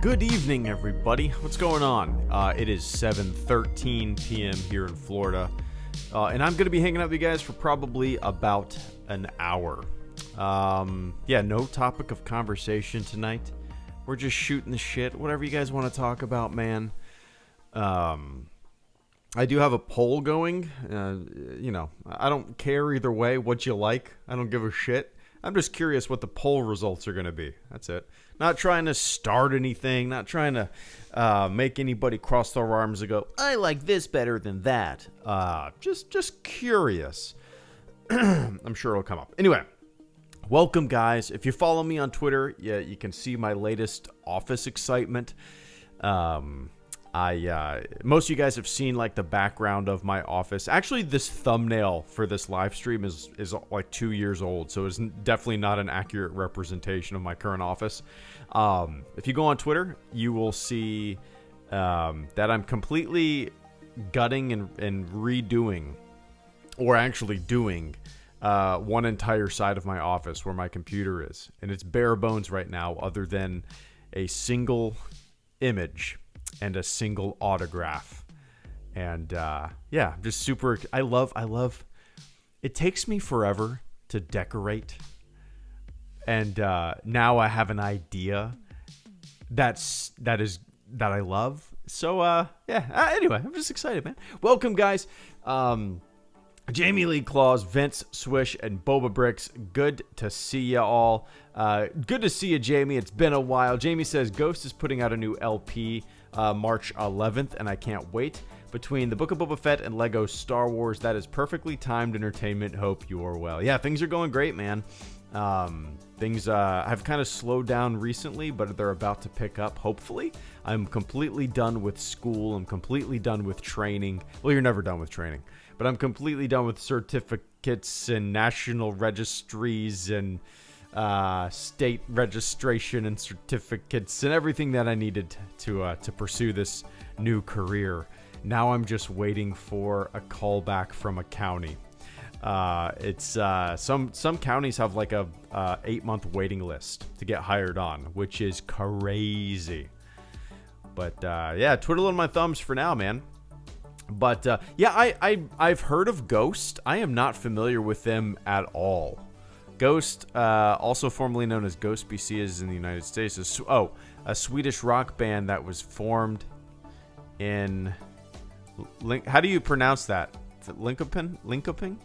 Good evening, everybody. What's going on? It is 7:13 p.m. here in Florida, and I'm going to be hanging out with you guys for probably about an hour. No topic of conversation tonight. We're just shooting the shit, whatever you guys want to talk about, man. I do have a poll going. I don't care either way what you like. I don't give a shit. I'm just curious what the poll results are going to be. That's it. Not trying to start anything. Not trying to make anybody cross their arms and go, I like this better than that. Just curious. I'm sure it'll come up. Anyway, welcome, guys. If you follow me on Twitter, you can see my latest office excitement. Most of you guys have seen like the background of my office. Actually, this thumbnail for this live stream is like 2 years old, so it's definitely not an accurate representation of my current office. If you go on Twitter, you will see that I'm completely gutting and redoing, or actually doing, one entire side of my office where my computer is, and it's bare bones right now, other than a single image and a single autograph. And just super. I love it. Takes me forever to decorate, and now I have an idea that I love. So anyway, I'm just excited, man. Welcome, guys. Jamie Lee Claus, Vince, Swish, and Boba Bricks. Good to see you all. Good to see you, Jamie. It's been a while. Jamie says Ghost is putting out a new LP March 11th, and I can't wait. Between the Book of Boba Fett and Lego Star Wars, that is perfectly timed entertainment. Hope you are well. Yeah, things are going great, man. Things have kind of slowed down recently, but they're about to pick up, hopefully. I'm completely done with school. I'm completely done with training. Well, you're never done with training. But I'm completely done with certificates and national registries and state registration and certificates and everything that I needed to pursue this new career. Now I'm just waiting for a callback from a county. It's some counties have like a 8-month waiting list to get hired on, which is crazy. But twiddling my thumbs for now, man. But I've heard of Ghost. I am not familiar with them at all. Ghost, also formerly known as Ghost BC, is in the United States. A Swedish rock band that was formed in how do you pronounce that? Is it Linkoping?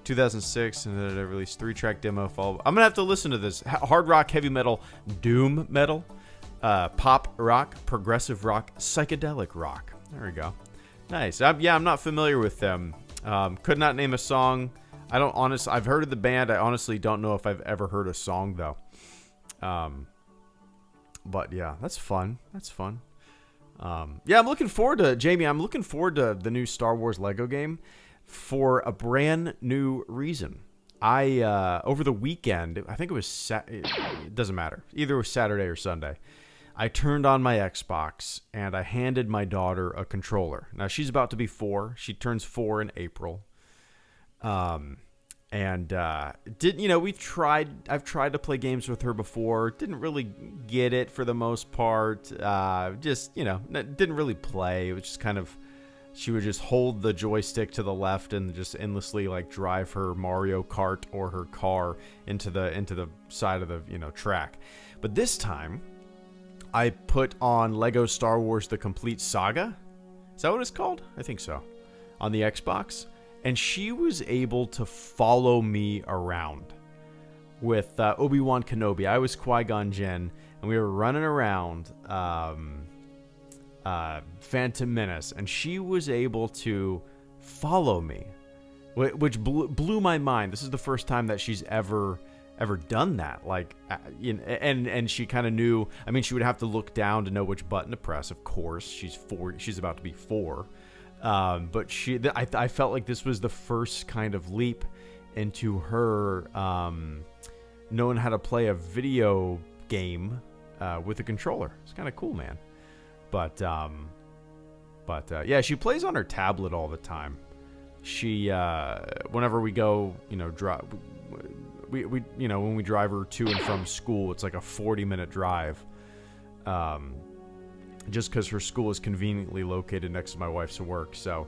2006, and they released 3-track demo. I'm gonna have to listen to this. Hard rock, heavy metal, doom metal, pop rock, progressive rock, psychedelic rock. There we go. Nice. I'm not familiar with them. Could not name a song. I've heard of the band. I honestly don't know if I've ever heard a song, though. But yeah, that's fun. I'm looking forward to, Jamie, I'm looking forward to the new Star Wars Lego game for a brand new reason. Over the weekend, I think it was, it doesn't matter. Either it was Saturday or Sunday. I turned on my Xbox and I handed my daughter a controller. Now she's about to be 4. She turns 4 in April. I've tried to play games with her before. Didn't really get it for the most part. Didn't really play. It was just kind of, she would just hold the joystick to the left and just endlessly like drive her Mario Kart or her car into the side of the, track. But this time I put on Lego Star Wars The Complete Saga. Is that what it's called? I think so. On the Xbox. And she was able to follow me around with Obi-Wan Kenobi. I was Qui-Gon Jinn, and we were running around Phantom Menace. And she was able to follow me, which blew my mind. This is the first time that she's ever done that, like, and she kind of knew. I mean, she would have to look down to know which button to press. Of course, she's 4. She's about to be 4, but I felt like this was the first kind of leap into her knowing how to play a video game with a controller. It's kind of cool, man. But she plays on her tablet all the time. She whenever we go, drive. When we drive her to and from school, it's like a 40-minute drive. just because her school is conveniently located next to my wife's work. So,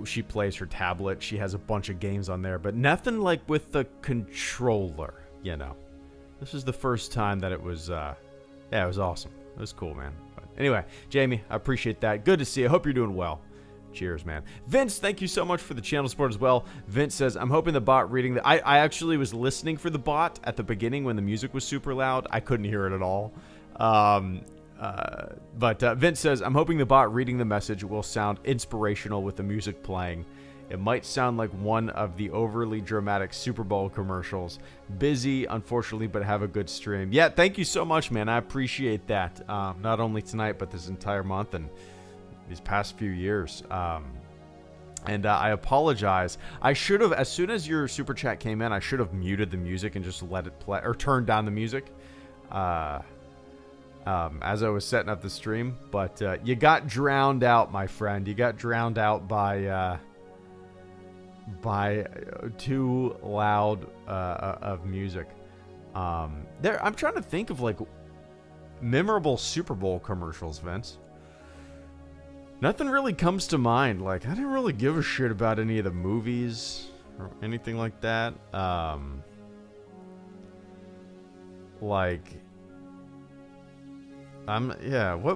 she plays her tablet. She has a bunch of games on there, but nothing like with the controller, you know. This is the first time that it was, it was awesome. It was cool, man. But anyway, Jamie, I appreciate that. Good to see you. I hope you're doing well. Cheers, man. Vince, thank you so much for the channel support as well. Vince says, I'm hoping the bot reading the... I actually was listening for the bot at the beginning when the music was super loud. I couldn't hear it at all. But Vince says, I'm hoping the bot reading the message will sound inspirational with the music playing. It might sound like one of the overly dramatic Super Bowl commercials. Busy, unfortunately, but have a good stream. Yeah, thank you so much, man. I appreciate that. Not only tonight, but this entire month and these past few years. And I apologize. I should have, as soon as your super chat came in, I should have muted the music and just let it play, or turned down the music as I was setting up the stream. But you got drowned out, my friend. You got drowned out by too loud of music. I'm trying to think of like memorable Super Bowl commercials, Vince. Nothing really comes to mind. Like, I didn't really give a shit about any of the movies or anything like that. What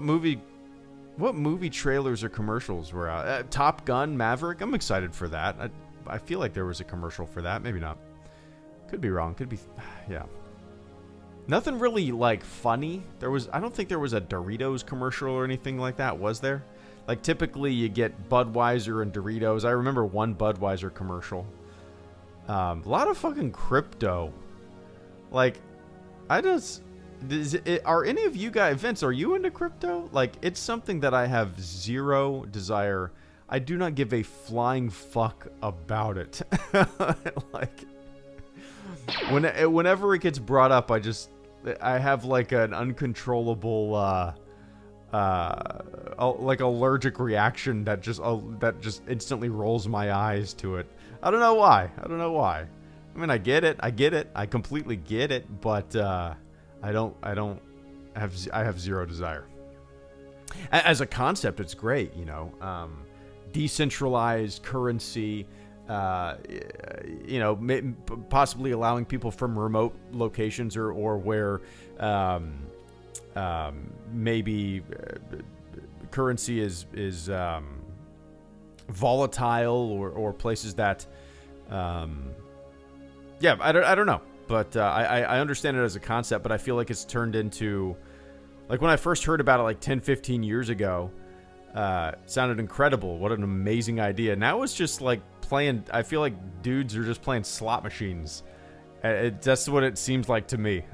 movie trailers or commercials were out? Top Gun, Maverick. I'm excited for that. I feel like there was a commercial for that. Maybe not. Could be wrong. Could be, yeah. Nothing really like funny. I don't think there was a Doritos commercial or anything like that, was there? Like, typically you get Budweiser and Doritos. I remember one Budweiser commercial. A lot of fucking crypto. Like, are any of you guys, Vince, are you into crypto? Like, it's something that I have zero desire. I do not give a flying fuck about it. Like, whenever it gets brought up, I have like an uncontrollable, like allergic reaction that just instantly rolls my eyes to it. I don't know why. I mean, I get it. I completely get it, but I have zero desire. As a concept, it's great, you know. Decentralized currency, you know, possibly allowing people from remote locations or where maybe currency is volatile or places that I don't know, but I understand it as a concept, but I feel like it's turned into, like, when I first heard about it like 10-15 years ago, sounded incredible. What an amazing idea. Now it's just like playing, I feel like dudes are just playing slot machines. That's what it seems like to me.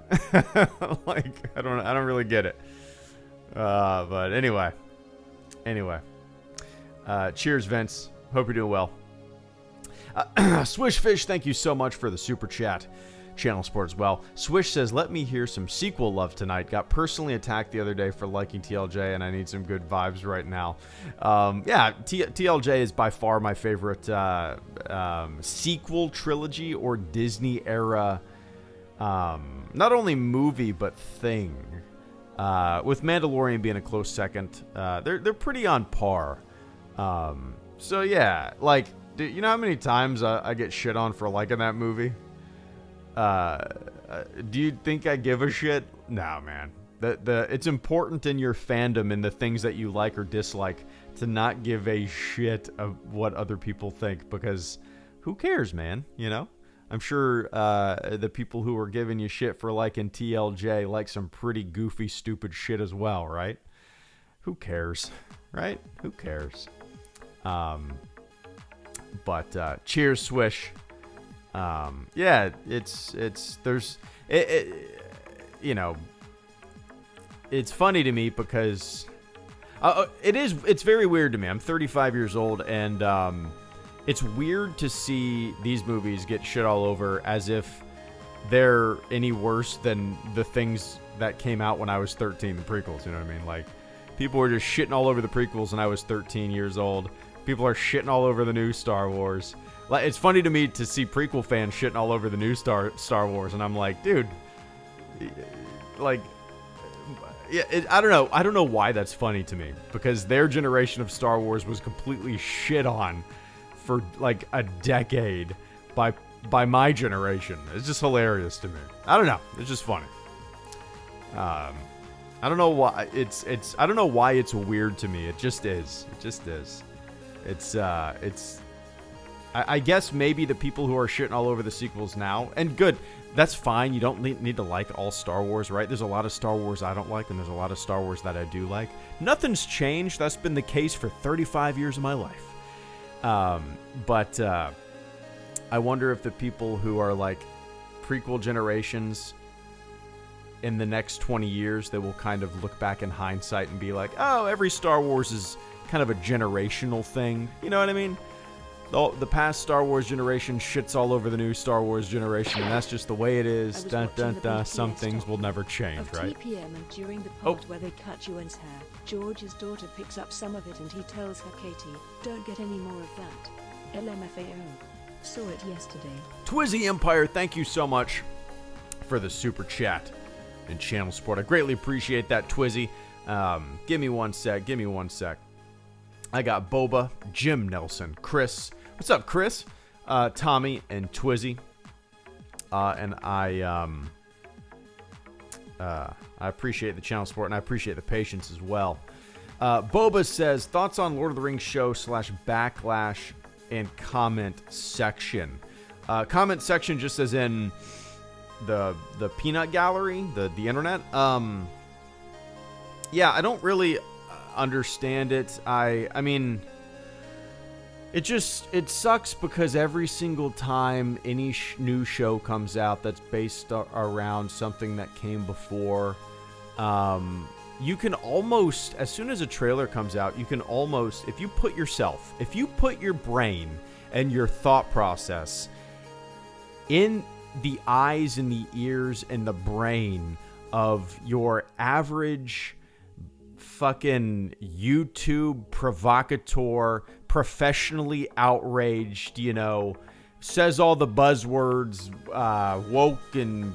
Like, I don't really get it. But anyway. Cheers, Vince. Hope you're doing well. Swishfish, thank you so much for the super chat. Channel support as well. Swish says, let me hear some sequel love tonight. Got personally attacked the other day for liking TLJ, and I need some good vibes right now. TLJ is by far my favorite sequel trilogy or Disney era, not only movie but thing. With Mandalorian being a close second, they're pretty on par. So yeah, like, you know how many times I get shit on for liking that movie? Do you think I give a shit? No, man. It's important in your fandom and the things that you like or dislike to not give a shit of what other people think, because who cares, man? You know? I'm sure the people who are giving you shit for liking TLJ like some pretty goofy, stupid shit as well, right? Who cares? Right? Who cares? But cheers, Swish. Yeah, you know, it's funny to me because it's very weird to me. I'm 35 years old, and it's weird to see these movies get shit all over as if they're any worse than the things that came out when I was 13, the prequels, you know what I mean? Like, people were just shitting all over the prequels when I was 13 years old. People are shitting all over the new Star Wars. Like, it's funny to me to see prequel fans shitting all over the new Star Wars, and I'm like, dude, like, Yeah, I don't know. I don't know why that's funny to me, because their generation of Star Wars was completely shit on for like a decade by my generation. It's just hilarious to me. I don't know. It's just funny. I don't know why I don't know why it's weird to me. It just is. It just is. I guess maybe the people who are shitting all over the sequels now, and good, that's fine. You don't need to like all Star Wars, right? There's a lot of Star Wars I don't like, and there's a lot of Star Wars that I do like. Nothing's changed. That's been the case for 35 years of my life. But I wonder if the people who are like prequel generations in the next 20 years, they will kind of look back in hindsight and be like, oh, every Star Wars is kind of a generational thing. You know what I mean? The past Star Wars generation shits all over the new Star Wars generation, and that's just the way it is. Dun, dun, dun. Some things will never change, right? TPM, and during the part where they cut Ewan's hair, George's daughter picks up some of it and he tells her, Katie, don't get any more of that. LMFAO. Saw it yesterday. Twizzy Empire, thank you so much for the super chat and channel support. I greatly appreciate that, Twizzy. Give me one sec. I got Boba, Jim Nelson, Chris. What's up, Chris? Tommy and Twizzy. And I appreciate the channel support, and I appreciate the patience as well. Boba says, thoughts on Lord of the Rings show / backlash and comment section. Comment section just as in the peanut gallery, the internet. Yeah, I don't really understand it. I mean, it sucks because every single time any new show comes out that's based around something that came before, you can almost, as soon as a trailer comes out, you can almost, if you put your brain and your thought process in the eyes and the ears and the brain of your average fucking YouTube provocateur, professionally outraged, says all the buzzwords, woke and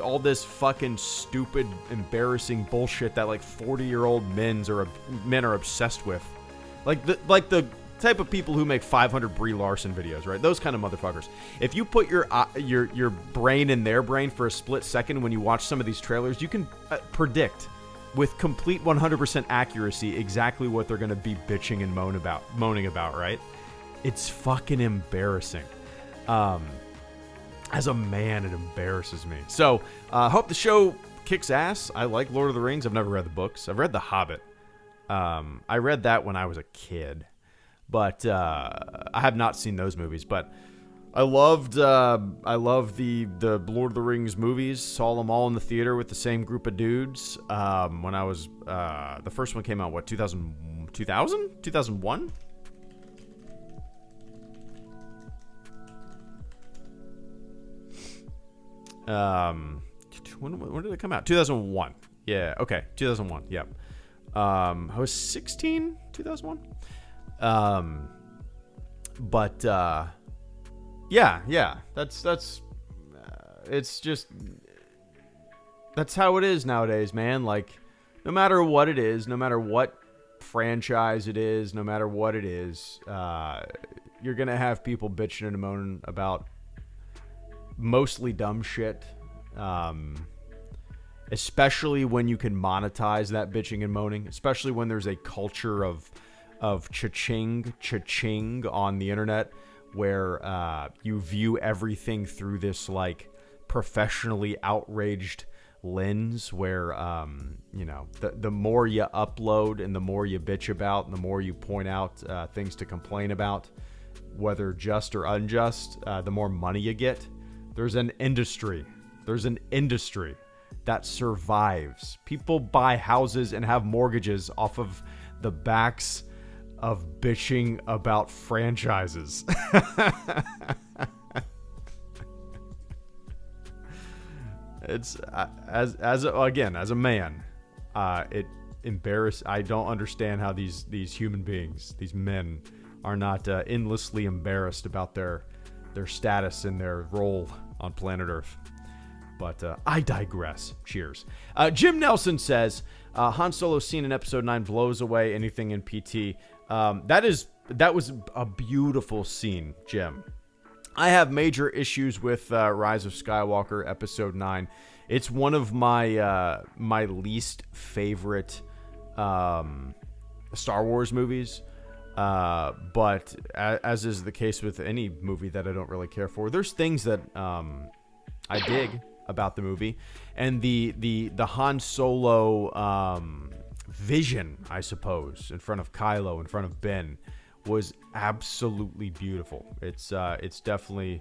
all this fucking stupid, embarrassing bullshit that like 40-year-old men are obsessed with. Like the type of people who make 500 Brie Larson videos, right? Those kind of motherfuckers. If you put your brain in their brain for a split second when you watch some of these trailers, you can predict with complete 100% accuracy exactly what they're going to be bitching and moaning about, right? It's fucking embarrassing. As a man, it embarrasses me. So, hope the show kicks ass. I like Lord of the Rings. I've never read the books. I've read The Hobbit. I read that when I was a kid. But I have not seen those movies. But I loved the Lord of the Rings movies. Saw them all in the theater with the same group of dudes. When I was the first one came out, what, 2000? 2001? When did it come out? 2001. Yeah, okay. 2001. Yep. I was 16, 2001. But yeah. That's it's just, that's how it is nowadays, man. Like, no matter what it is, no matter what franchise it is, no matter what it is, you're gonna have people bitching and moaning about mostly dumb shit, especially when you can monetize that bitching and moaning, especially when there's a culture of cha-ching on the internet where you view everything through this like professionally outraged lens where the more you upload and the more you bitch about and the more you point out things to complain about, whether just or unjust, the more money you get. There's an industry that survives. People buy houses and have mortgages off of the backs of bitching about franchises. It's as a man, it embarrass. I don't understand how these human beings, these men, are not endlessly embarrassed about their status and their role on planet Earth. But I digress. Cheers. Jim Nelson says, Han Solo scene in Episode 9 blows away anything in PT. That was a beautiful scene, Jim. I have major issues with Rise of Skywalker Episode 9. It's one of my my least favorite Star Wars movies. But as is the case with any movie that I don't really care for, there's things that I dig about the movie, and the Han Solo vision, I suppose, in front of Kylo, in front of Ben, was absolutely beautiful. It's definitely,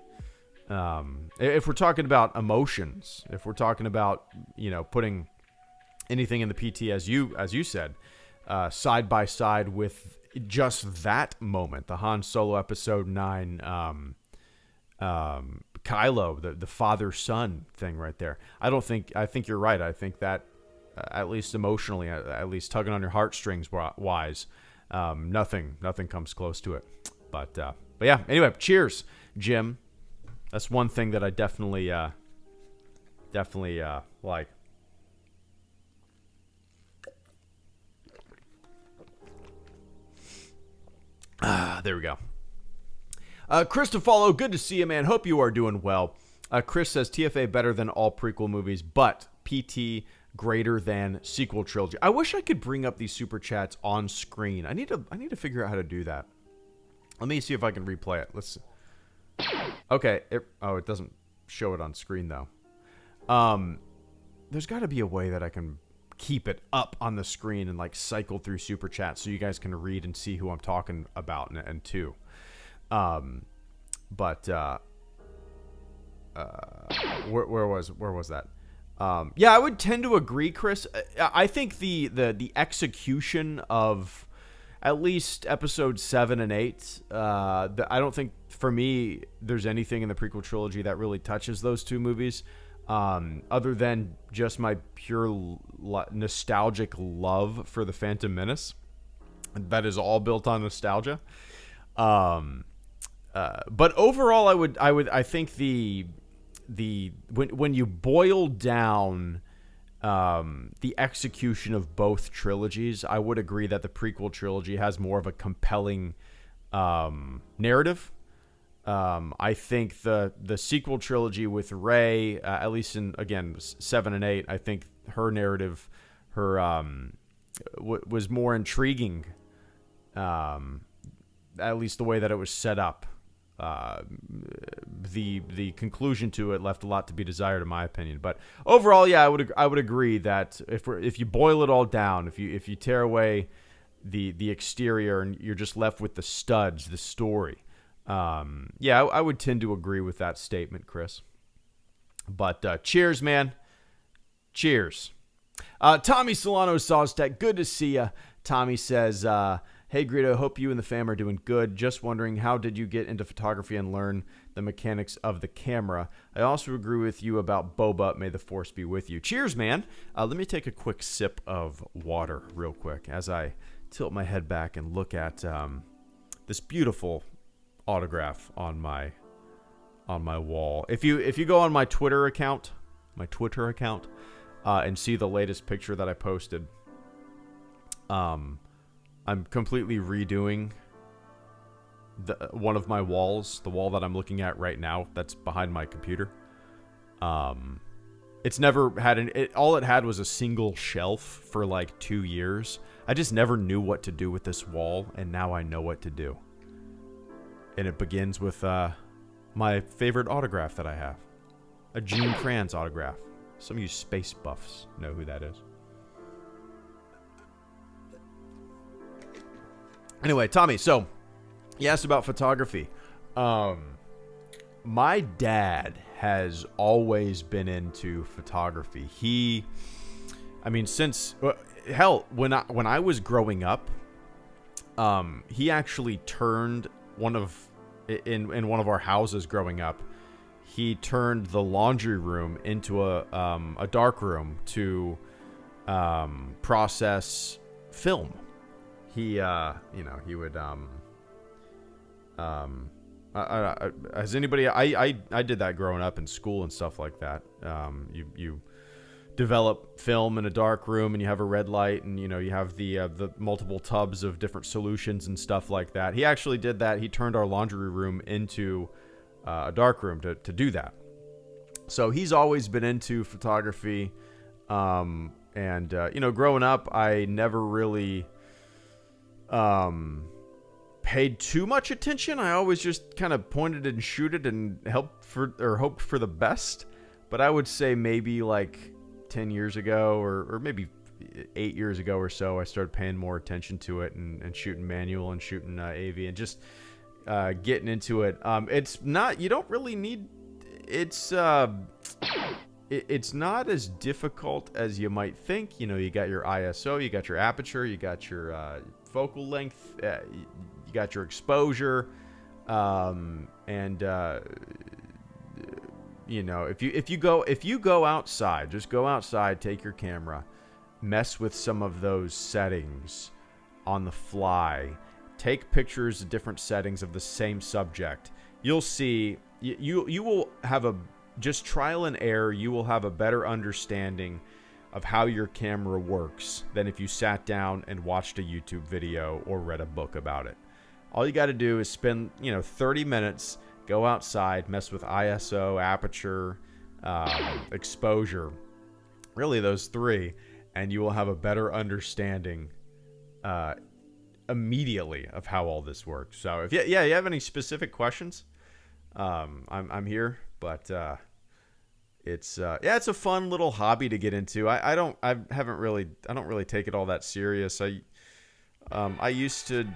if we're talking about emotions, if we're talking about, putting anything in the PT, as you said, side by side with just that moment, the Han Solo Episode 9 Kylo, the father-son thing right there. I think you're right. I think that, at least emotionally, at least tugging on your heartstrings wise, nothing comes close to it. But yeah, anyway, cheers, Jim. That's one thing that I definitely like. There we go. Chris to follow, good to see you, man. Hope you are doing well. Chris says TFA better than all prequel movies, but PT greater than sequel trilogy. I wish I could bring up these super chats on screen. I need to figure out how to do that. Let me see if I can replay it. Let's. Okay. It doesn't show it on screen though. There's got to be a way that I can keep it up on the screen and like cycle through super chats so you guys can read and see who I'm talking about and to. Where was that? Yeah, I would tend to agree, Chris. I think the execution of at least episodes 7 and 8, I don't think for me there's anything in the prequel trilogy that really touches those two movies, other than just my pure nostalgic love for the Phantom Menace. That is all built on nostalgia. But overall, I think when you boil down the execution of both trilogies, I would agree that the prequel trilogy has more of a compelling narrative. I think the sequel trilogy with Rey, at least in, again, 7 and 8, I think her narrative, was more intriguing, at least the way that it was set up. The conclusion to it left a lot to be desired, in my opinion. But overall, yeah, I would agree that if you boil it all down, if you tear away the exterior and you're just left with the studs, the story, yeah, I would tend to agree with that statement, Chris. But cheers, man. Cheers. Tommy Solano Sawstack, good to see ya. Tommy says, hey, Greedo, hope you and the fam are doing good. Just wondering, how did you get into photography and learn the mechanics of the camera? I also agree with you about Boba. May the Force be with you. Cheers, man. Let me take a quick sip of water real quick as I tilt my head back and look at this beautiful autograph on my wall. If you go on my Twitter account, and see the latest picture that I posted, I'm completely redoing one of my walls, the wall that I'm looking at right now that's behind my computer. It's never had all it had was a single shelf for like 2 years. I just never knew what to do with this wall, and now I know what to do. And it begins with my favorite autograph that I have. A Gene Kranz autograph. Some of you space buffs know who that is. Anyway, Tommy, so you asked about photography. My dad has always been into photography. Since when I was growing up, he actually turned in one of our houses growing up. He turned the laundry room into a dark room to process film. He would has anybody? I did that growing up in school and stuff like that. You develop film in a dark room, and you have a red light, and you have the multiple tubs of different solutions and stuff like that. He actually did that. He turned our laundry room into a dark room to do that. So he's always been into photography. And growing up, I never really paid too much attention. I always just kind of pointed and shooted and hoped for the best. But I would say maybe like 10 years ago or maybe 8 years ago or so, I started paying more attention to it and shooting manual and shooting AV and just getting into it. It's not, you don't really need, it's not as difficult as you might think. You got your ISO, you got your aperture, you got your focal length, you got your exposure, if you go outside, just go outside, take your camera, mess with some of those settings on the fly, take pictures of different settings of the same subject. You'll see you will have just trial and error. You will have a better understanding of how your camera works than if you sat down and watched a YouTube video or read a book about it. All you got to do is spend 30 minutes, go outside, mess with ISO, aperture, exposure, really those three, and you will have a better understanding immediately of how all this works. So if you have any specific questions, I'm here, but it's a fun little hobby to get into. I don't really take it all that serious. I used to,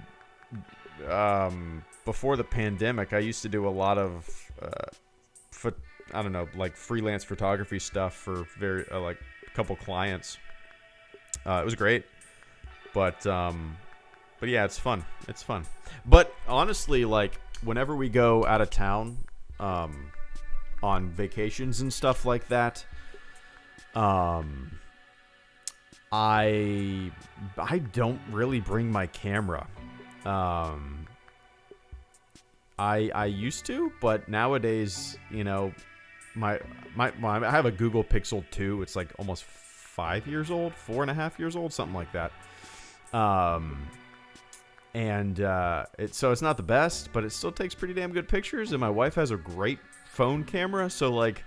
before the pandemic, I used to do a lot of like freelance photography stuff for like a couple clients. It was great, but yeah, it's fun. It's fun. But honestly, like whenever we go out of town, on vacations and stuff like that, I don't really bring my camera. I used to, but nowadays, I have a Google Pixel 2. It's like almost 5 years old, 4.5 years old, something like that. So it's not the best, but it still takes pretty damn good pictures. And my wife has a great phone camera, so like,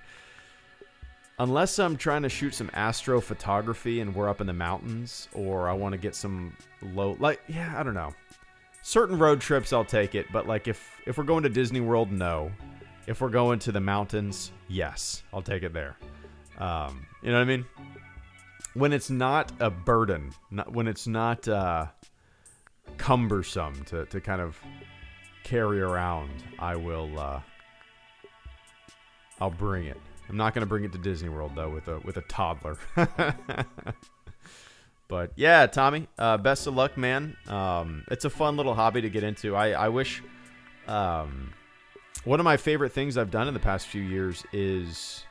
unless I'm trying to shoot some astrophotography and we're up in the mountains, or I want to get some I don't know. Certain road trips I'll take it, but like if we're going to Disney World, no. If we're going to the mountains, yes, I'll take it there. You know what I mean? When it's not a burden, when it's not cumbersome to kind of carry around, I'll bring it. I'm not going to bring it to Disney World though with a toddler. But yeah, Tommy, best of luck, man. It's a fun little hobby to get into. I wish one of my favorite things I've done in the past few years is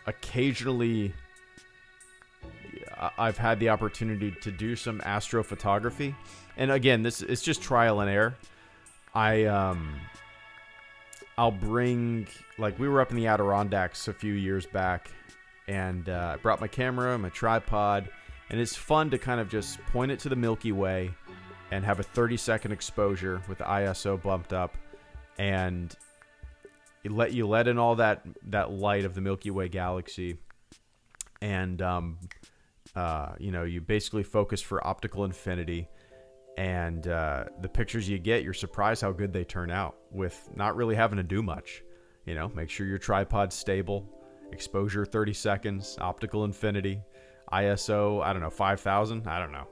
occasionally I've had the opportunity to do some astrophotography. And again, it's just trial and error. I'll bring, like, we were up in the Adirondacks a few years back, and I brought my camera, my tripod, and it's fun to kind of just point it to the Milky Way and have a 30-second exposure with the ISO bumped up, and you let in all that light of the Milky Way galaxy, and you basically focus for optical infinity. And the pictures you get, you're surprised how good they turn out with not really having to do much. Make sure your tripod's stable, exposure 30 seconds, optical infinity, ISO, 5,000, I don't know.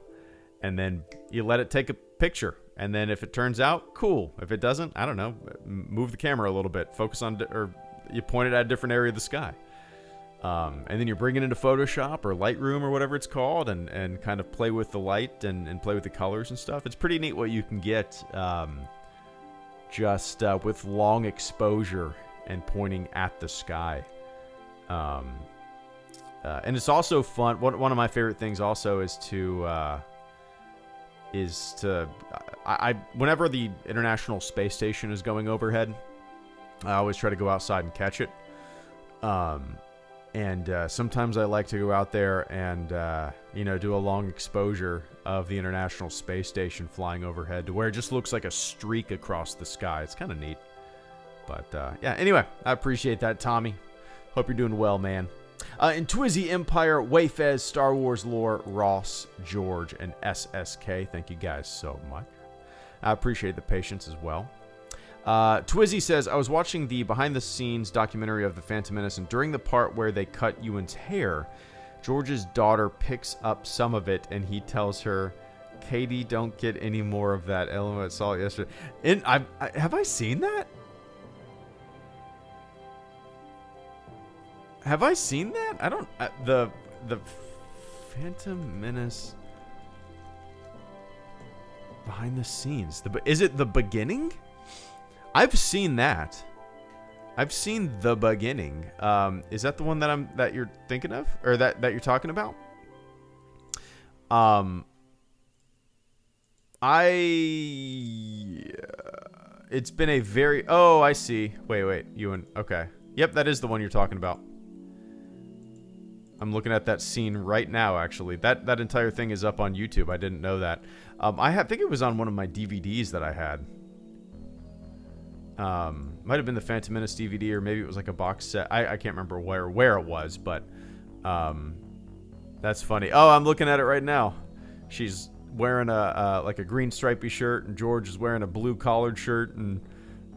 And then you let it take a picture. And then if it turns out, cool. If it doesn't, I don't know, move the camera a little bit, focus on, or you point it at a different area of the sky. And then you bring it into Photoshop or Lightroom or whatever it's called, and kind of play with the light and play with the colors and stuff. It's pretty neat what you can get just with long exposure and pointing at the sky. And it's also fun. One of my favorite things also is to is to whenever the International Space Station is going overhead, I always try to go outside and catch it. And sometimes I like to go out there and do a long exposure of the International Space Station flying overhead to where it just looks like a streak across the sky. It's kind of neat. But yeah, anyway, I appreciate that, Tommy. Hope you're doing well, man. In Twizzy Empire, Wayfez, Star Wars Lore, Ross, George, and SSK. Thank you guys so much. I appreciate the patience as well. Twizzy says, I was watching the behind-the-scenes documentary of The Phantom Menace, and during the part where they cut Ewan's hair, George's daughter picks up some of it, and he tells her, Katie, don't get any more of that. I saw it yesterday. Have I seen that? Have I seen that? I don't... the Phantom Menace... Behind the scenes. Is it the beginning? I've seen that. I've seen the beginning. Is that the one that you're thinking of, or that you're talking about? It's been a very. Oh, I see. Wait, Ewan. Okay. Yep, that is the one you're talking about. I'm looking at that scene right now. Actually, that entire thing is up on YouTube. I didn't know that. I think it was on one of my DVDs that I had. Might have been the Phantom Menace DVD, or maybe it was like a box set. I can't remember where it was, but that's funny. Oh, I'm looking at it right now. She's wearing like a green stripy shirt, and George is wearing a blue collared shirt, and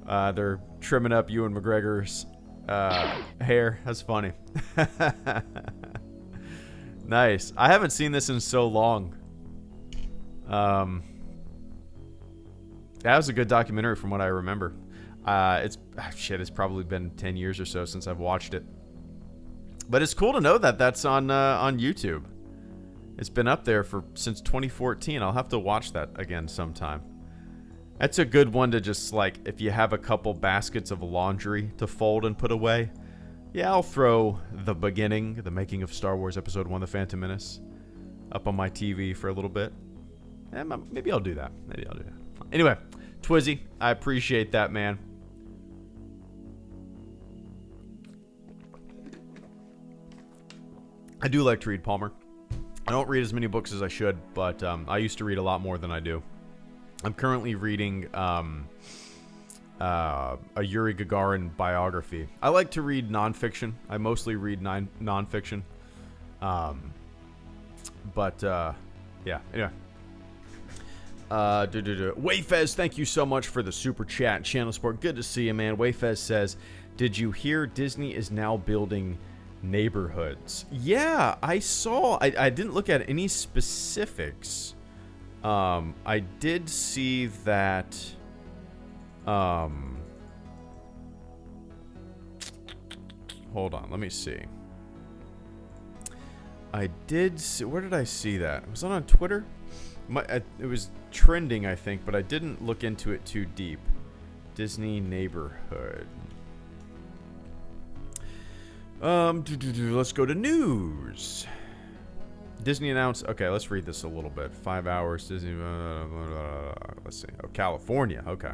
they're trimming up Ewan McGregor's hair. That's funny. Nice. I haven't seen this in so long. That was a good documentary from what I remember. It's probably been 10 years or so since I've watched it. But it's cool to know that that's on YouTube. It's been up there since 2014. I'll have to watch that again sometime. That's a good one to just, like, if you have a couple baskets of laundry to fold and put away. Yeah, I'll throw the beginning, the making of Star Wars Episode 1, The Phantom Menace, up on my TV for a little bit. Maybe I'll do that. Anyway, Twizzy, I appreciate that, man. I do like to read, Palmer. I don't read as many books as I should, but I used to read a lot more than I do. I'm currently reading a Yuri Gagarin biography. I like to read nonfiction. I mostly read nonfiction. Yeah, anyway. Wayfez, thank you so much for the super chat. Channel support, good to see you, man. Wayfez says, did you hear Disney is now building neighborhoods? Yeah, I saw. I didn't look at any specifics. I did see that. Hold on, let me see. I did see. Where did I see that? Was that on Twitter? It was trending, I think, but I didn't look into it too deep. Disney neighborhood. Let's go to news. Disney announced. Okay, let's read this a little bit. 5 hours. Disney. Let's see. Oh, California. Okay.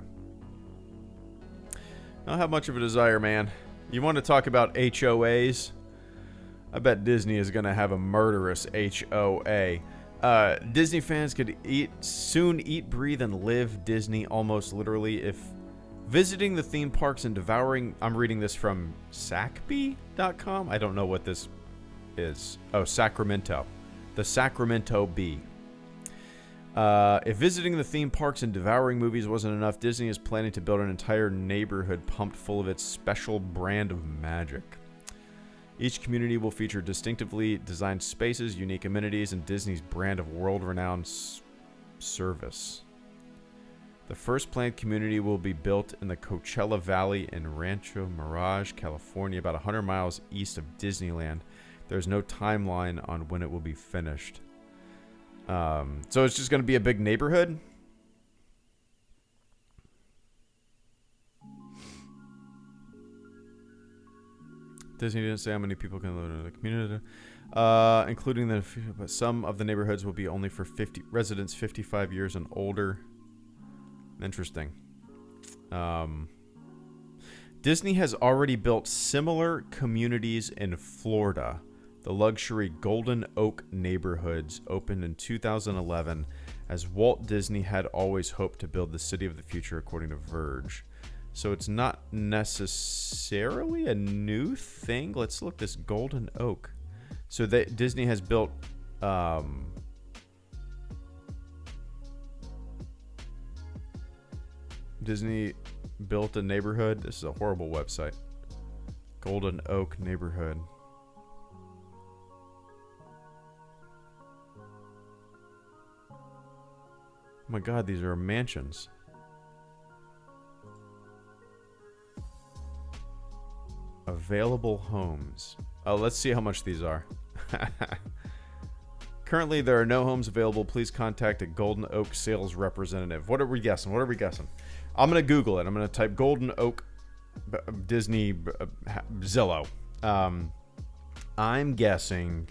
I don't have much of a desire, man. You want to talk about HOAs? I bet Disney is going to have a murderous HOA. Disney fans could soon eat, breathe, and live Disney almost literally if visiting the theme parks and devouring... I'm reading this from SacBee.com. I don't know what this is. Oh, Sacramento. The Sacramento Bee. If visiting the theme parks and devouring movies wasn't enough, Disney is planning to build an entire neighborhood pumped full of its special brand of magic. Each community will feature distinctively designed spaces, unique amenities, and Disney's brand of world-renowned service. The first planned community will be built in the Coachella Valley in Rancho Mirage, California, about 100 miles east of Disneyland. There's no timeline on when it will be finished. So it's just going to be a big neighborhood? Disney didn't say how many people can live in the community, including but some of the neighborhoods will be only for residents 55 years and older. Interesting. Disney has already built similar communities in Florida. The luxury Golden Oak neighborhoods opened in 2011 as Walt Disney had always hoped to build the city of the future, according to Verge. So it's not necessarily a new thing. Let's look this Golden Oak. So Disney has built Disney built a neighborhood. This is a horrible website. Golden Oak neighborhood. Oh my God, these are mansions. Available homes. Oh, let's see how much these are. Currently, there are no homes available. Please contact a Golden Oak sales representative. What are we guessing? What are we guessing? I'm going to Google it. I'm going to type Golden Oak Disney Zillow. I'm guessing...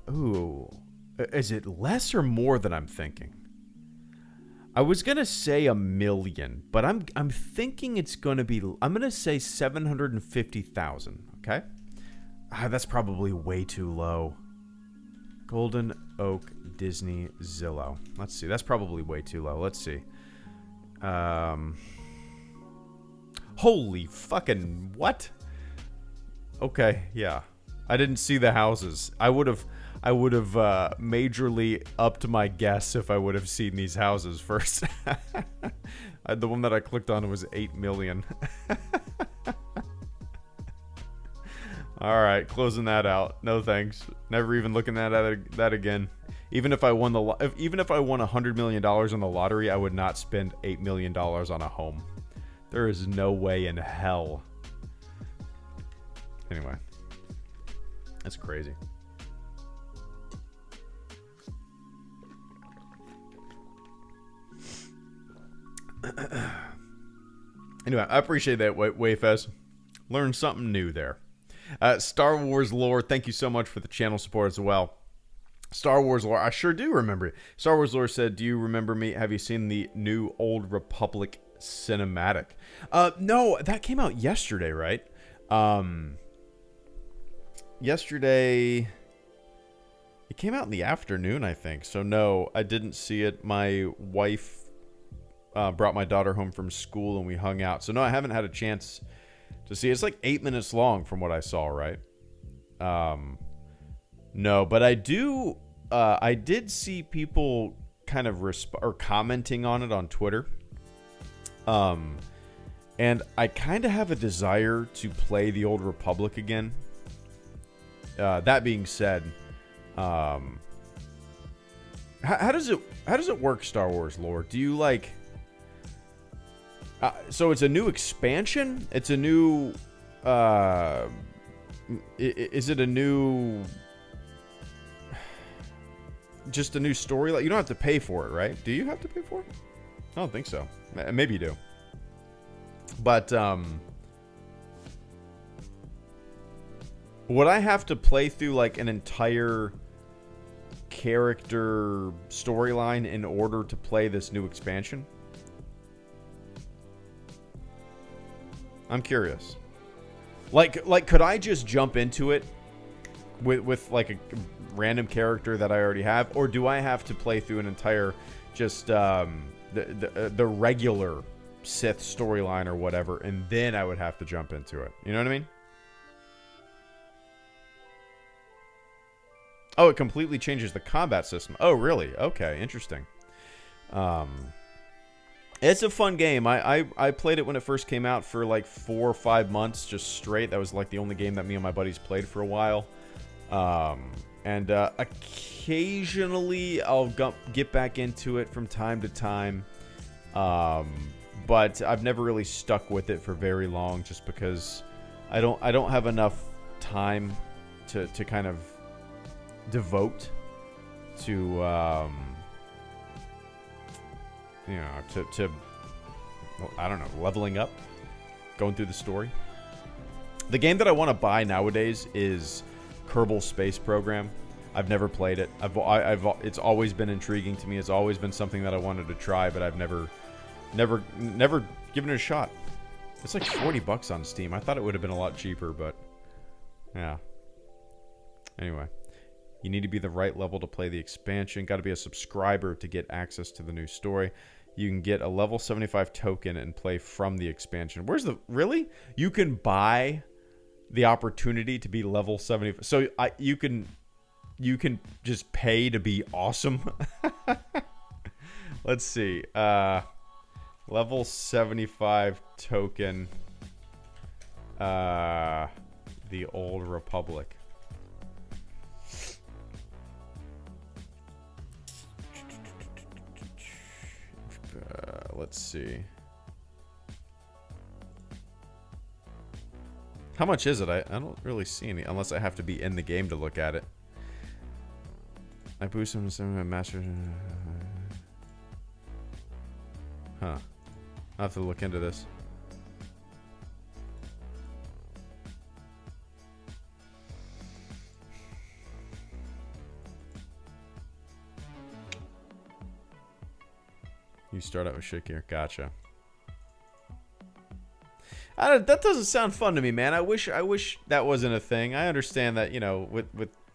ooh... Is it less or more than I'm thinking? I was gonna say 1 million, but I'm thinking it's gonna be. I'm gonna say 750,000. Okay, that's probably way too low. Golden Oak Disney Zillow. Let's see. That's probably way too low. Let's see. Holy fucking what? Okay, yeah. I didn't see the houses. I would have majorly upped my guess if I would have seen these houses first. The one that I clicked on was 8 million. All right, closing that out. No thanks. Never even looking at that again. Even if I won $100 million on the lottery, I would not spend $8 million on a home. There is no way in hell. Anyway, that's crazy. Anyway, I appreciate that, Wayfest. Learned something new there. Star Wars lore, thank you so much for the channel support as well. Star Wars lore, I sure do remember it. Star Wars lore said, do you remember me? Have you seen the new Old Republic cinematic? No, that came out yesterday, right? Yesterday... It came out in the afternoon, I think. So no, I didn't see it. My wife brought my daughter home from school and we hung out. So no, I haven't had a chance to see it. It's like 8 minutes long from what I saw, right? No, but I did see people kind of commenting on it on Twitter. And I kind of have a desire to play the Old Republic again. That being said, how does it work, Star Wars lore? Do you like... so it's a new expansion? It's a new... is it a new... Just a new story? Like, you don't have to pay for it, right? Do you have to pay for it? I don't think so. Maybe you do. But, would I have to play through, like, an entire character storyline in order to play this new expansion? I'm curious. Like, could I just jump into it with like a random character that I already have, or do I have to play through an entire just the regular Sith storyline or whatever, and then I would have to jump into it? You know what I mean? Oh, it completely changes the combat system. Oh, really? Okay, interesting. It's a fun game. I played it when it first came out for like 4 or 5 months just straight. That was like the only game that me and my buddies played for a while. And occasionally I'll get back into it from time to time. But I've never really stuck with it for very long just because I don't have enough time to kind of devote to you know, to I don't know, leveling up. going through the story. The game that I want to buy nowadays is Kerbal Space Program. I've never played it. It's always been intriguing to me. It's always been something that I wanted to try, but I've never given it a shot. It's like $40 on Steam. I thought it would have been a lot cheaper, but yeah. Anyway, you need to be the right level to play the expansion. Got to be a subscriber to get access to the new story. You can get a level 75 token and play from the expansion. Really? You can buy the opportunity to be level 75. So you can just pay to be awesome. Let's see. Level 75 token. The Old Republic. Let's see. How much is it? I don't really see any, unless I have to be in the game to look at it. I boost some master. Huh. I'll have to look into this. You start out with shit gear. Gotcha. That doesn't sound fun to me, man. I wish that wasn't a thing. I understand that, you know, with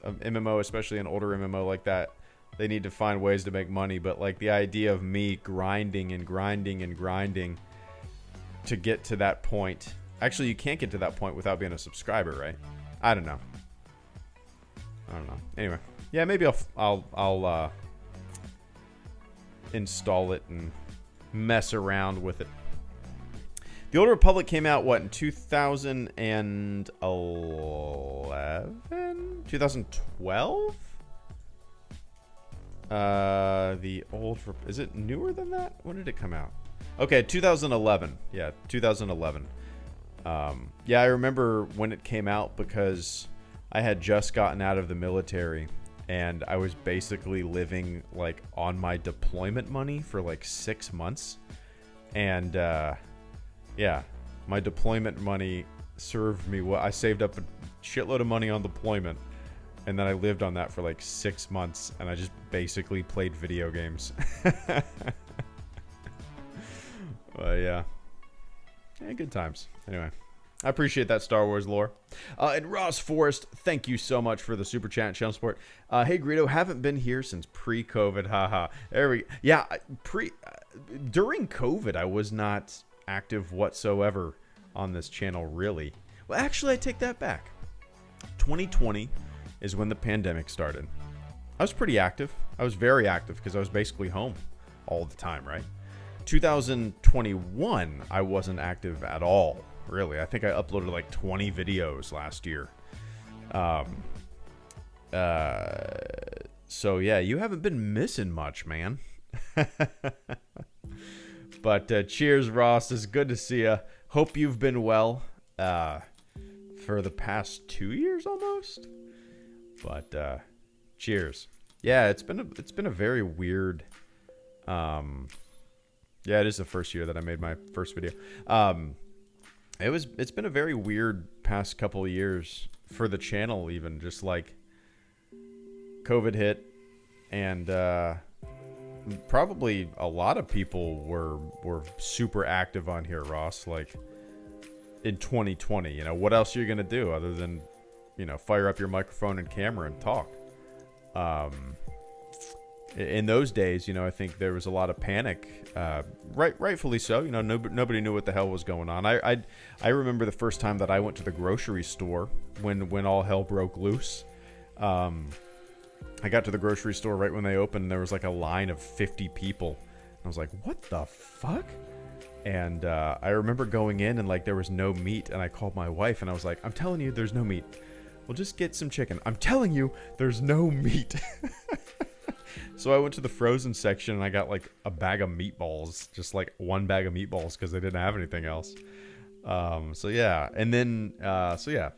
MMO, especially an older MMO like that, they need to find ways to make money. But like the idea of me grinding and grinding and grinding to get to that point. Actually, you can't get to that point without being a subscriber, right? I don't know. Anyway, yeah, maybe I'll install it and mess around with it. The Old Republic came out, what, in 2011? 2012? Is it newer than that? When did it come out? Okay, 2011. Yeah, 2011. Yeah, I remember when it came out because I had just gotten out of the military and I was basically living like on my deployment money for like 6 months. And yeah, my deployment money served me well. I saved up a shitload of money on deployment, and then I lived on that for like 6 months, and I just basically played video games. But yeah, good times. Anyway, I appreciate that Star Wars lore. And Ross Forrest, thank you so much for the super chat and channel support. Hey Greedo, haven't been here since pre-COVID. Haha. There we go. Yeah, during COVID, I was not active whatsoever on this channel, really. Well, actually, I take that back. 2020 is when the pandemic started. I was pretty active. I was very active because I was basically home all the time, right? 2021, I wasn't active at all, really. I think I uploaded like 20 videos last year. So yeah, you haven't been missing much, man. But cheers, Ross. It's good to see you. Hope you've been well for the past 2 years almost. But cheers. Yeah, it's been a very weird. Yeah, it is the first year that I made my first video. It's been a very weird past couple of years for the channel, even just like COVID hit, and probably a lot of people were super active on here, Ross, like in 2020. You know, what else are you gonna do other than, you know, fire up your microphone and camera and talk? In those days, you know, I think there was a lot of panic, rightfully so. You know, nobody knew what the hell was going on. I remember the first time that I went to the grocery store when all hell broke loose. I got to the grocery store right when they opened. And there was like a line of 50 people. I was like, what the fuck? And I remember going in and like there was no meat. And I called my wife and I was like, I'm telling you, there's no meat. We'll just get some chicken. I'm telling you, there's no meat. So I went to the frozen section and I got like a bag of meatballs, just like one bag of meatballs because they didn't have anything else. So yeah, and then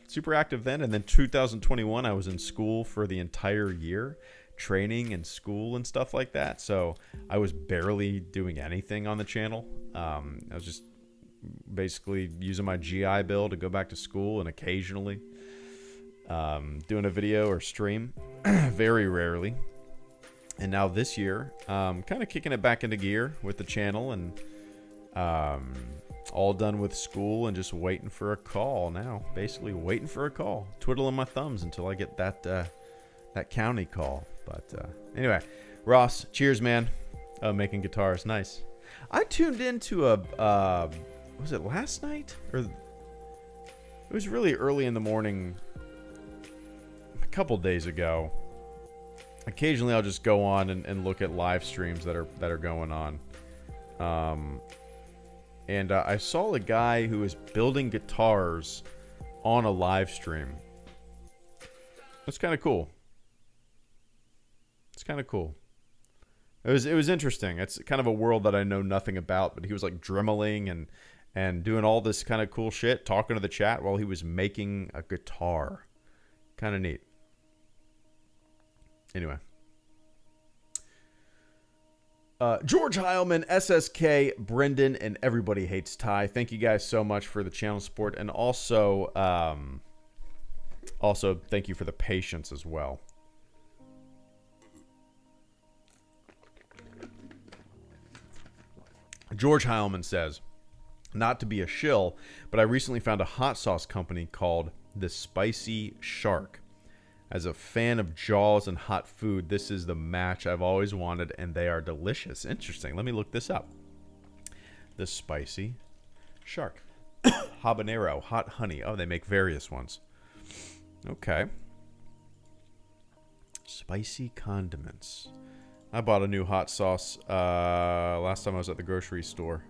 super active then. And then 2021, I was in school for the entire year, training and school and stuff like that. So I was barely doing anything on the channel. I was just basically using my GI Bill to go back to school, and occasionally doing a video or stream, very rarely. And now this year, kind of kicking it back into gear with the channel, and all done with school and just waiting for a call now. Basically waiting for a call, twiddling my thumbs until I get that county call. But anyway, Ross, cheers, man. Making guitars, nice. I tuned into was it last night? Or it was really early in the morning a couple days ago. Occasionally I'll just go on and look at live streams that are going on. And I saw a guy who was building guitars on a live stream. That's kind of cool. It's kind of cool. It was interesting. It's kind of a world that I know nothing about, but he was like dremeling and doing all this kind of cool shit, talking to the chat while he was making a guitar. Kind of neat. Anyway. George Heilman, SSK, Brendan, and Everybody Hates Ty. Thank you guys so much for the channel support, and also thank you for the patience as well. George Heilman says, not to be a shill, but I recently found a hot sauce company called The Spicy Shark. As a fan of Jaws and hot food, this is the match I've always wanted, and they are delicious. Interesting. Let me look this up. The Spicy Shark. Habanero, hot honey. Oh, they make various ones. Okay. Spicy condiments. I bought a new hot sauce last time I was at the grocery store.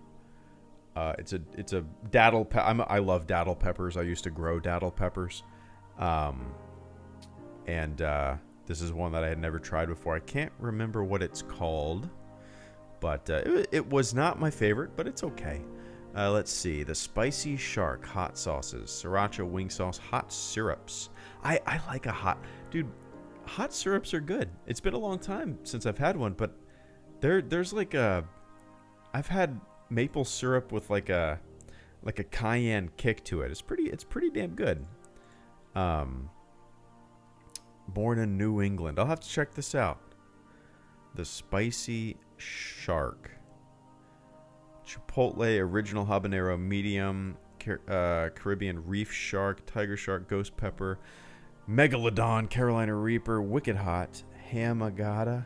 It's a daddle. I love daddle peppers. I used to grow daddle peppers. And this is one that I had never tried before. I can't remember what it's called, but it was not my favorite, but it's okay. Let's see. The Spicy Shark hot sauces, sriracha wing sauce, hot syrups. I like a hot... Dude, hot syrups are good. It's been a long time since I've had one, but there's like a... I've had maple syrup with like a cayenne kick to it. It's pretty damn good. Born in New England. I'll have to check this out. The Spicy Shark. Chipotle, original habanero, medium, Caribbean reef shark, tiger shark, ghost pepper, megalodon, Carolina Reaper, wicked hot, Hamagata,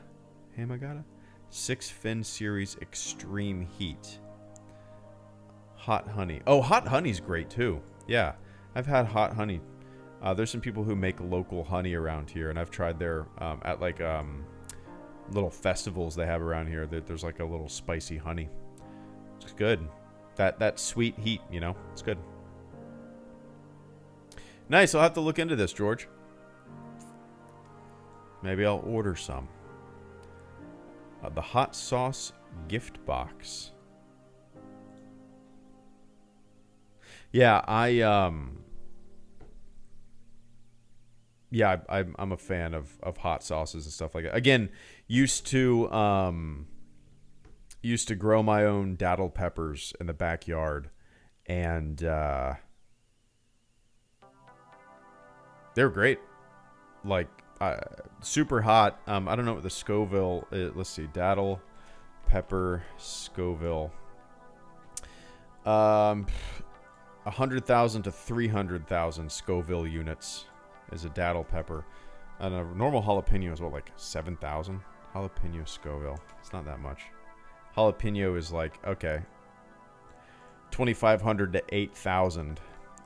6-fin series, extreme heat. Hot honey. Oh, hot honey's great too. Yeah, I've had hot honey. There's some people who make local honey around here, and I've tried their at like little festivals they have around here. There's like a little spicy honey. It's good. That sweet heat, you know, it's good. Nice. I'll have to look into this, George. Maybe I'll order some. The hot sauce gift box. Yeah, I'm a fan of hot sauces and stuff like that. Again, used to grow my own daddle peppers in the backyard, and they're great. Like super hot. I don't know what the Scoville is. Let's see, daddle pepper Scoville. 100,000 to 300,000 Scoville units is a daddle pepper. And a normal jalapeno is what, like 7,000? Jalapeno Scoville. It's not that much. Jalapeno is like, okay, 2,500 to 8,000.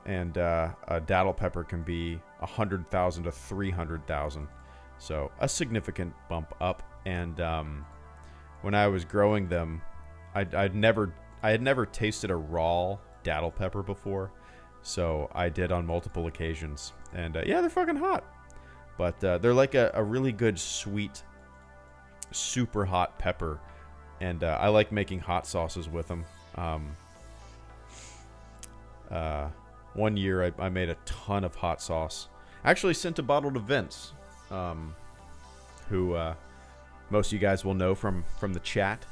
And a daddle pepper can be 100,000 to 300,000. So a significant bump up. And when I was growing them, I had never tasted a raw daddle pepper before. So I did on multiple occasions. And yeah, they're fucking hot. But they're like a really good, sweet, super hot pepper. And I like making hot sauces with them. One year I made a ton of hot sauce. I actually sent a bottle to Vince, who most of you guys will know from the chat.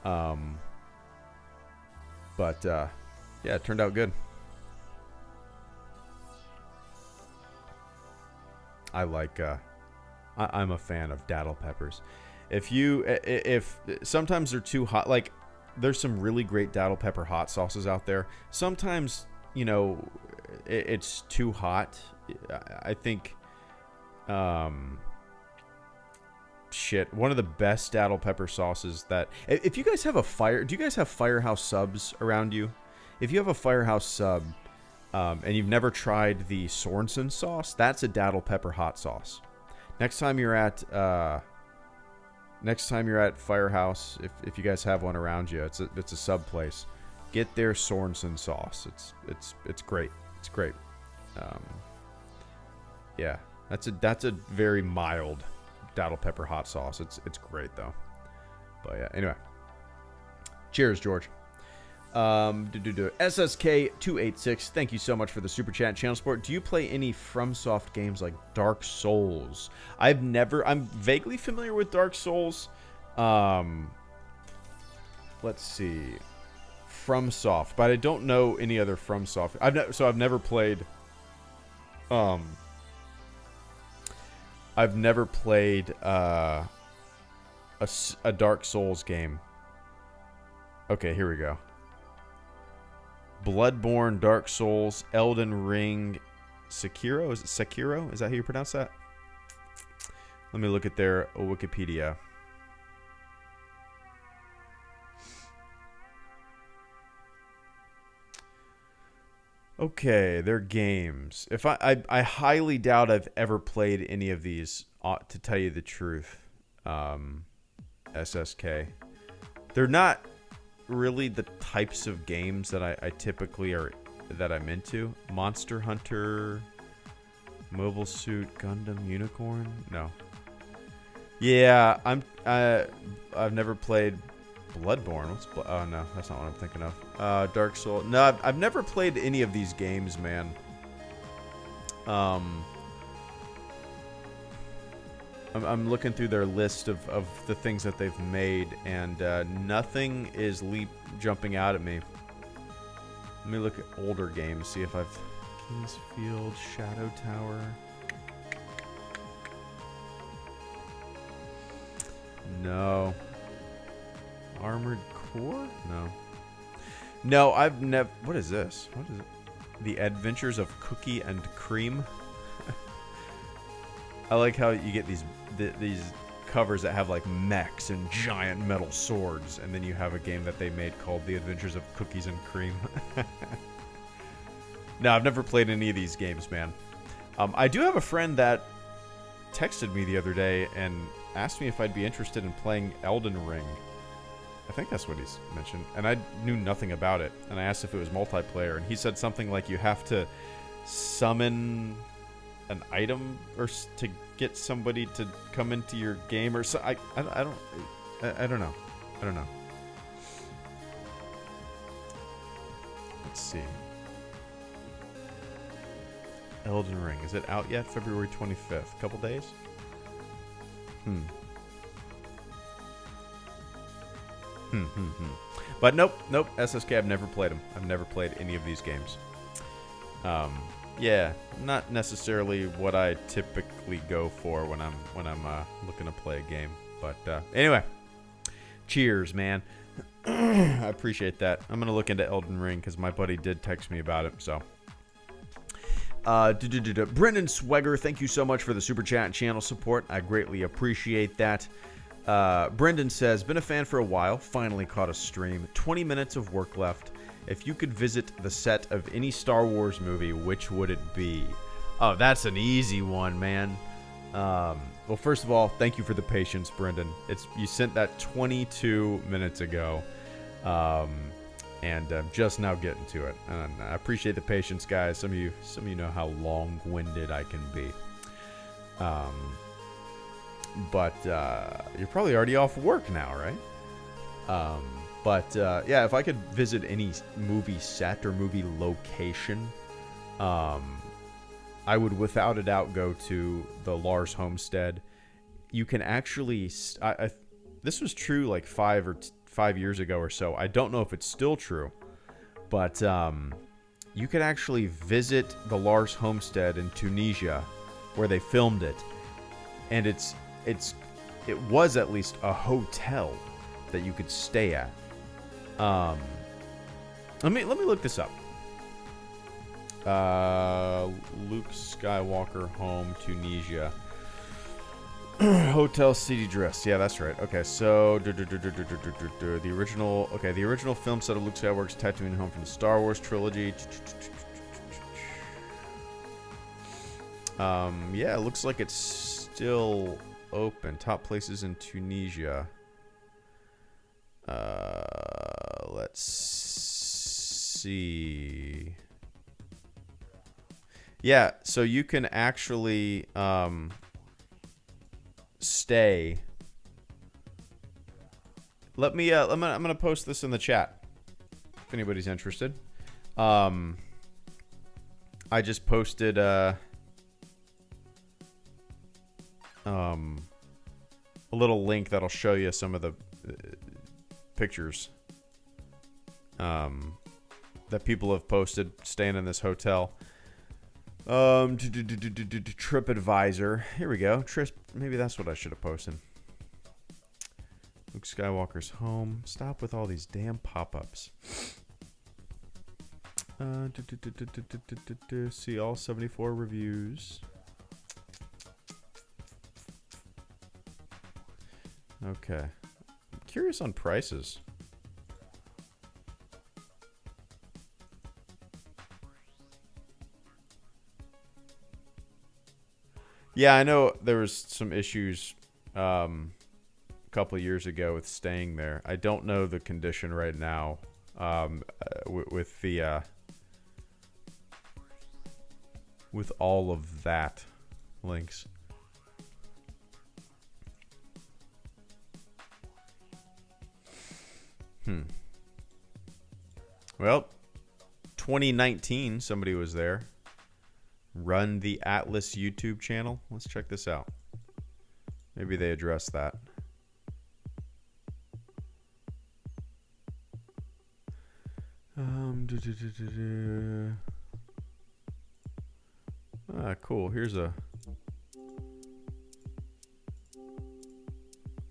But Yeah, it turned out good. I like, I'm a fan of daddle peppers. If sometimes they're too hot, like there's some really great daddle pepper hot sauces out there. Sometimes, you know, it's too hot. I think, shit, one of the best daddle pepper sauces that, if you guys have do you guys have Firehouse subs around you? If you have a Firehouse sub, and you've never tried the Sorensen sauce, that's a daddle pepper hot sauce. Next time you're at Firehouse, if you guys have one around you, it's a sub place. Get their Sorensen sauce. It's great. It's great. Yeah, that's a very mild daddle pepper hot sauce. It's great though. But yeah, anyway. Cheers, George. SSK286, thank you so much for the super chat and channel support. Do you play any FromSoft games like Dark Souls? I'm vaguely familiar with Dark Souls. Let's see. FromSoft, but I don't know any other FromSoft. I've never played a Dark Souls game. Okay, here we go. Bloodborne, Dark Souls, Elden Ring, Sekiro. Is it Sekiro? Is that how you pronounce that? Let me look at their Wikipedia. Okay, their games. If I highly doubt I've ever played any of these, to tell you the truth. SSK. They're not really the types of games that I typically I'm into. Monster Hunter, Mobile Suit Gundam Unicorn. No. Yeah, I've never played Bloodborne. Oh no, that's not what I'm thinking of. Dark Souls. No, I've never played any of these games, man. I'm looking through their list of the things that they've made, and nothing is jumping out at me. Let me look at older games, see if I've... Kingsfield, Shadow Tower... No. Armored Core? No. No, I've never... What is this? What is it? The Adventures of Cookie and Cream? I like how you get these covers that have like mechs and giant metal swords, and then you have a game that they made called The Adventures of Cookies and Cream. No, I've never played any of these games, man. I do have a friend that texted me the other day and asked me if I'd be interested in playing Elden Ring. I think that's what he's mentioned, and I knew nothing about it. And I asked if it was multiplayer, and he said something like you have to summon an item or to get somebody to come into your game, or so. I don't know. Let's see. Elden Ring, is it out yet? February 25th. Couple days. But nope. SSK, I've never played them. I've never played any of these games. Yeah, not necessarily what I typically go for when I'm looking to play a game. But anyway, cheers, man. I appreciate that. I'm gonna look into Elden Ring because my buddy did text me about it. So, Brendan Swegger, thank you so much for the super chat and channel support. I greatly appreciate that. Brendan says, been a fan for a while. Finally caught a stream. 20 minutes of work left. If you could visit the set of any Star Wars movie, which would it be? Oh, that's an easy one, man. Well, first of all, thank you for the patience, Brendan. You sent that 22 minutes ago, and I'm just now getting to it. And I appreciate the patience, guys. Some of you know how long-winded I can be. But you're probably already off work now, right? But yeah, if I could visit any movie set or movie location, I would without a doubt go to the Lars Homestead. You can actually, this was true like 5 years ago or so. I don't know if it's still true, But you could actually visit the Lars homestead in Tunisia, where they filmed it, and it was at least a hotel that you could stay at. Let me look this up. Luke Skywalker home, Tunisia. Hotel city dress. Yeah, that's right. Okay, so the original film set of Luke Skywalker's Tatooine home from the Star Wars trilogy. Yeah, it looks like it's still open. Top places in Tunisia. Let's see. Yeah, so you can actually stay. I'm gonna post this in the chat if anybody's interested. I just posted a little link that'll show you some of the pictures that people have posted staying in this hotel. TripAdvisor. Here we go. Maybe that's what I should have posted. Luke Skywalker's home. Stop with all these damn pop-ups. See all 74 reviews. Okay. I'm curious on prices. Yeah, I know there was some issues a couple of years ago with staying there. I don't know the condition right now with the with all of that links. Well, 2019, somebody was there. Run the Atlas YouTube channel. Let's check this out. Maybe they address that. Cool. Here's a.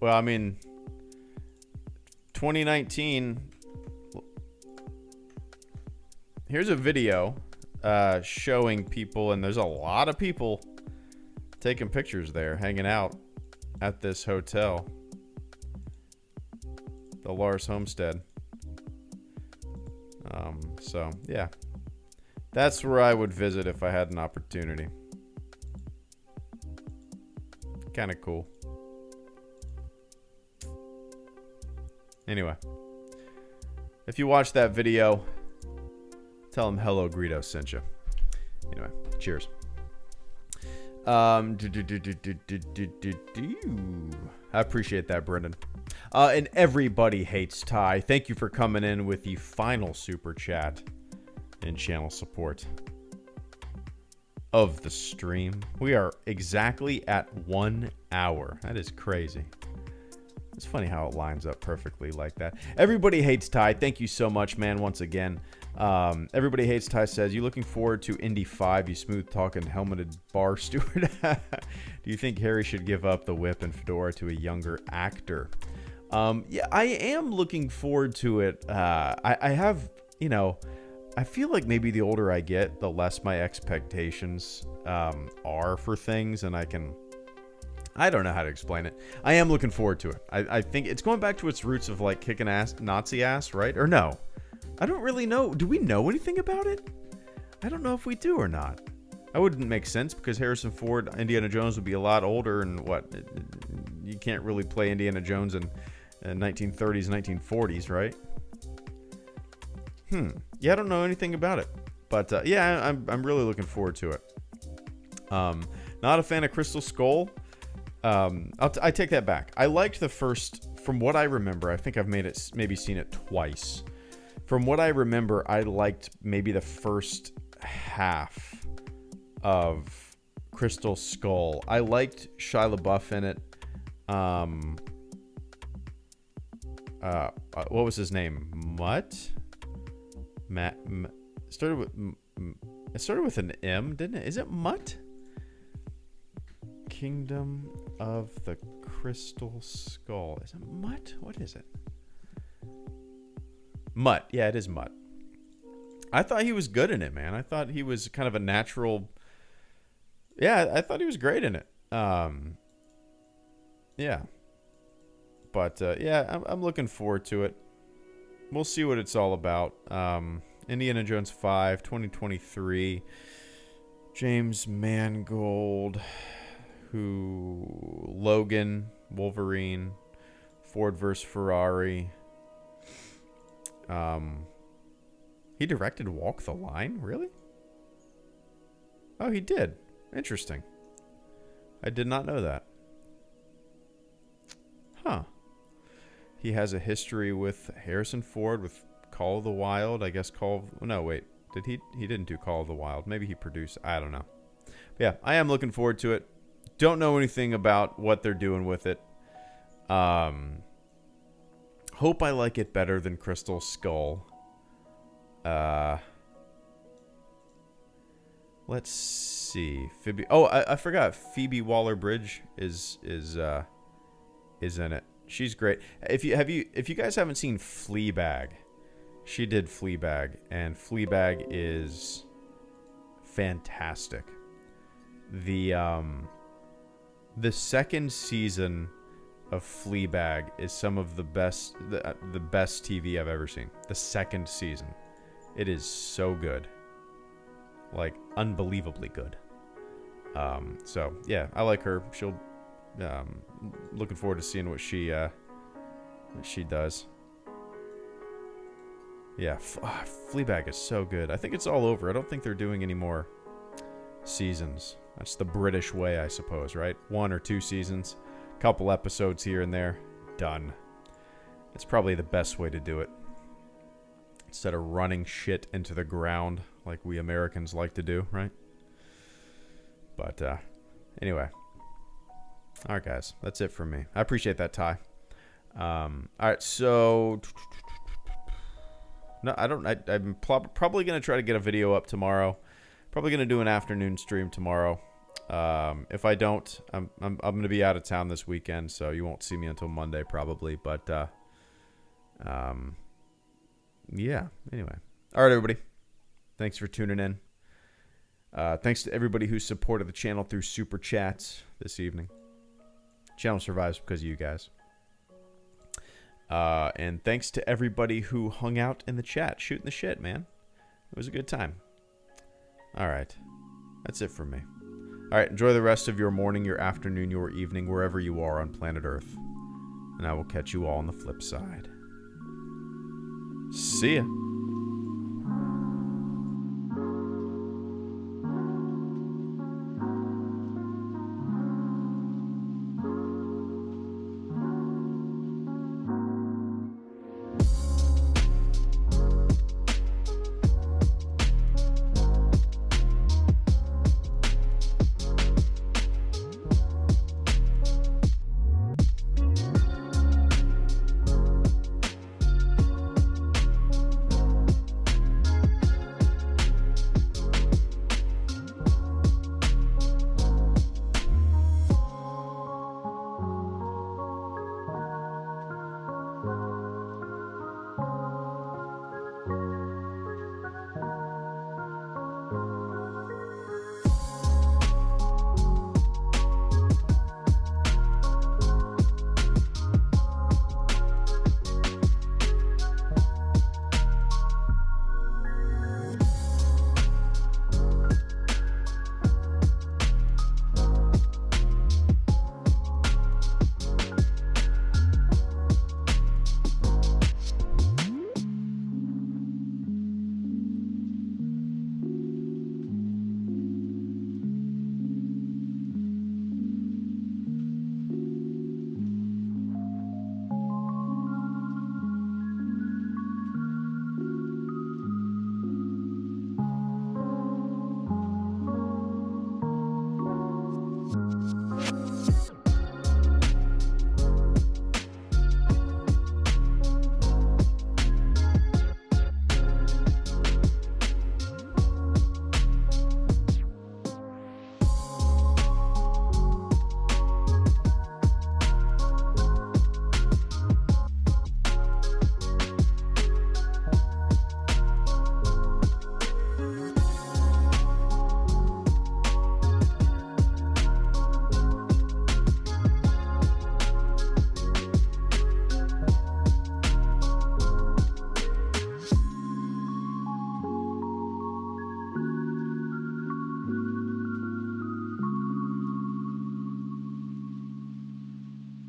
Well, I mean, 2019. Here's a video showing people, and there's a lot of people taking pictures there, hanging out at this hotel, the Lars Homestead. So yeah, that's where I would visit if I had an opportunity. Kind of cool. Anyway, if you watch that video, tell them HelloGreedo sent you. Anyway, cheers. I appreciate that, Brendan. And everybody hates Ty. Thank you for coming in with the final super chat and channel support of the stream. We are exactly at 1 hour. That is crazy. It's funny how it lines up perfectly like that. Everybody hates Ty. Thank you so much, man, once again. Everybody hates Ty says, you looking forward to Indy 5, you smooth talking helmeted bar steward? Do you think Harry should give up the whip and fedora to a younger actor? Yeah, I am looking forward to it. I have, I feel like maybe the older I get, the less my expectations are for things, and I don't know how to explain it. I am looking forward to it. I think it's going back to its roots of like kicking ass, Nazi ass, right? Or no? I don't really know. Do we know anything about it? I don't know if we do or not. That wouldn't make sense because Harrison Ford, Indiana Jones would be a lot older, and you can't really play Indiana Jones in 1930s, 1940s, right? Yeah, I don't know anything about it, but yeah, I'm really looking forward to it. Not a fan of Crystal Skull. I take that back. I liked the first, from what I remember. I think I've maybe seen it twice. From what I remember, I liked maybe the first half of Crystal Skull. I liked Shia LaBeouf in it. What was his name? Mutt? Started with it started with an M, didn't it? Is it Mutt? Kingdom of the Crystal Skull. Is it Mutt? What is it? Mutt. Yeah, it is Mutt. I thought he was good in it, man. I thought he was kind of a natural. Yeah, I thought he was great in it. Yeah. But yeah, I'm looking forward to it. We'll see what it's all about. Indiana Jones 5, 2023. James Mangold, Logan, Wolverine, Ford vs. Ferrari. He directed Walk the Line? Really? Oh, he did. Interesting. I did not know that. Huh. He has a history with Harrison Ford with Call of the Wild. I guess no, wait. Did he didn't do Call of the Wild. Maybe he produced. I don't know. But yeah, I am looking forward to it. Don't know anything about what they're doing with it. Hope I like it better than Crystal Skull. Let's see. Phoebe. Oh, I forgot. Phoebe Waller-Bridge is in it. She's great. If you guys haven't seen Fleabag, she did Fleabag, and Fleabag is fantastic. The second season of Fleabag is some of the best TV I've ever seen. The second season. It is so good. Like, unbelievably good. So, yeah, I like her. She'll... looking forward to seeing what she does. Yeah, Fleabag is so good. I think it's all over. I don't think they're doing any more seasons. That's the British way, I suppose, right? 1 or 2 seasons. Couple episodes here and there. Done. It's probably the best way to do it. Instead of running shit into the ground like we Americans like to do, right? But, anyway. All right, guys. That's it for me. I appreciate that, Ty. All right, so... No, I don't... I'm probably going to try to get a video up tomorrow. Probably going to do an afternoon stream tomorrow. If I don't, I'm going to be out of town this weekend, so you won't see me until Monday probably. But, yeah. Anyway. All right, everybody. Thanks for tuning in. Thanks to everybody who supported the channel through Super Chats this evening. Channel survives because of you guys. And thanks to everybody who hung out in the chat, shooting the shit, man. It was a good time. All right. That's it for me. All right. Enjoy the rest of your morning, your afternoon, your evening, wherever you are on planet Earth. And I will catch you all on the flip side. See ya.